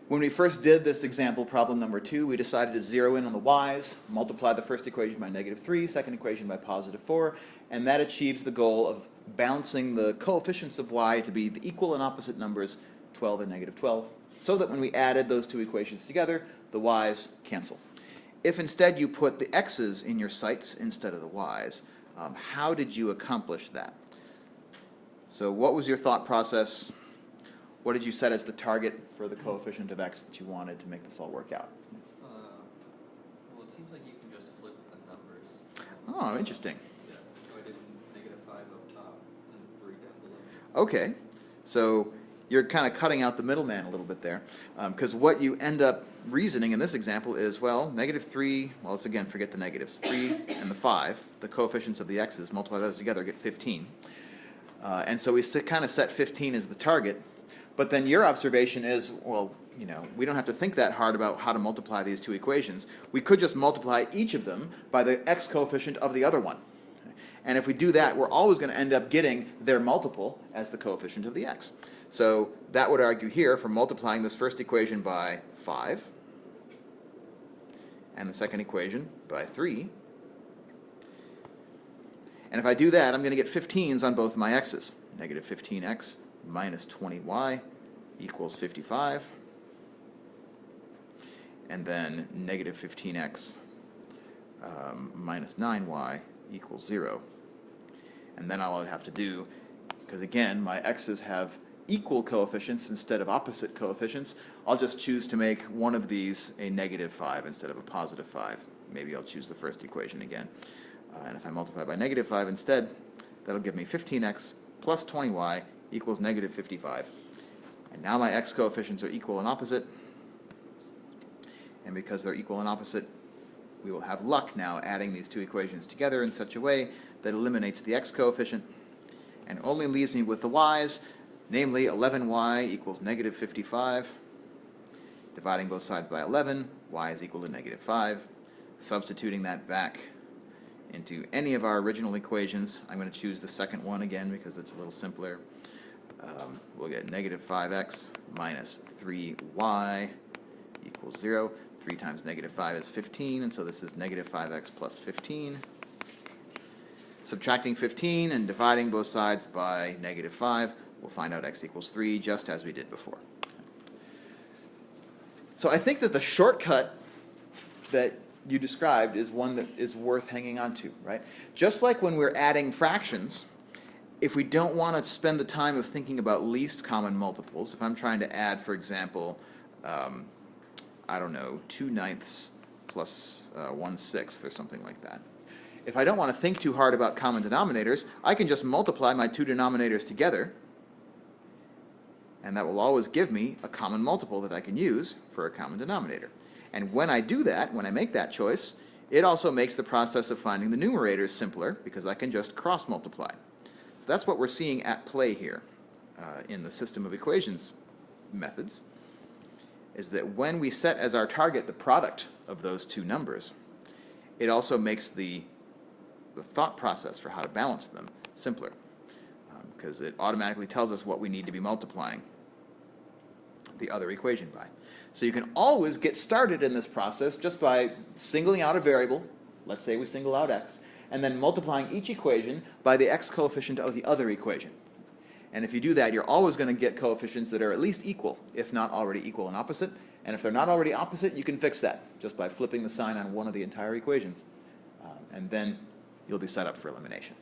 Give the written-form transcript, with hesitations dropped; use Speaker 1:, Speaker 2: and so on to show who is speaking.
Speaker 1: When we first did this example, problem number 2, we decided to zero in on the y's, multiply the first equation by -3, second equation by +4, and that achieves the goal of balancing the coefficients of y to be the equal and opposite numbers 12 and -12, so that when we added those two equations together, the y's cancel. If instead you put the x's in your sights instead of the y's, how did you accomplish that? So what was your thought process? What did you set as the target for the coefficient of x that you wanted to make this all work out?
Speaker 2: Well, it seems like you can just flip the numbers.
Speaker 1: Oh, interesting.
Speaker 2: Yeah, so I did -5 up top and 3 down below.
Speaker 1: Okay, so you're kind of cutting out the middleman a little bit there, because what you end up reasoning in this example is, well, -3, well, let's again forget the negatives, 3 and the 5, the coefficients of the x's, multiply those together, get 15. And so we kind of set 15 as the target. But then your observation is, well, you know, we don't have to think that hard about how to multiply these two equations. We could just multiply each of them by the x coefficient of the other one. And if we do that, we're always going to end up getting their multiple as the coefficient of the x. So that would argue here for multiplying this first equation by 5 and the second equation by 3. And if I do that, I'm going to get 15s on both my x's. -15x minus 20y equals 55. And then -15x minus 9y equals 0. And then all I'd have to do, because again, my x's have equal coefficients instead of opposite coefficients, I'll just choose to make one of these a -5 instead of a +5. Maybe I'll choose the first equation again. And if I multiply by -5 instead, that'll give me 15x plus 20y equals -55. And now my x coefficients are equal and opposite. And because they're equal and opposite, we will have luck now adding these two equations together in such a way that eliminates the x coefficient and only leaves me with the y's, namely 11y equals -55. Dividing both sides by 11, y is equal to -5. Substituting that back into any of our original equations, I'm going to choose the second one again because it's a little simpler. We'll get -5x minus 3y equals 0. 3 times -5 is 15, and so this is -5x plus 15. Subtracting 15 and dividing both sides by -5, we'll find out x equals 3, just as we did before. So I think that the shortcut that you described is one that is worth hanging on to, right? Just like when we're adding fractions, if we don't want to spend the time of thinking about least common multiples, if I'm trying to add, for example, I don't know, 2/9 plus 1/6 or something like that. If I don't want to think too hard about common denominators, I can just multiply my two denominators together, and that will always give me a common multiple that I can use for a common denominator. And when I do that, when I make that choice, it also makes the process of finding the numerators simpler because I can just cross-multiply. So that's what we're seeing at play here in the system of equations methods, is that when we set as our target the product of those two numbers, it also makes the thought process for how to balance them simpler, because it automatically tells us what we need to be multiplying the other equation by. So you can always get started in this process just by singling out a variable, let's say we single out x, and then multiplying each equation by the x coefficient of the other equation. And if you do that, you're always going to get coefficients that are at least equal, if not already equal and opposite. And if they're not already opposite, you can fix that just by flipping the sign on one of the entire equations. And then you'll be set up for elimination.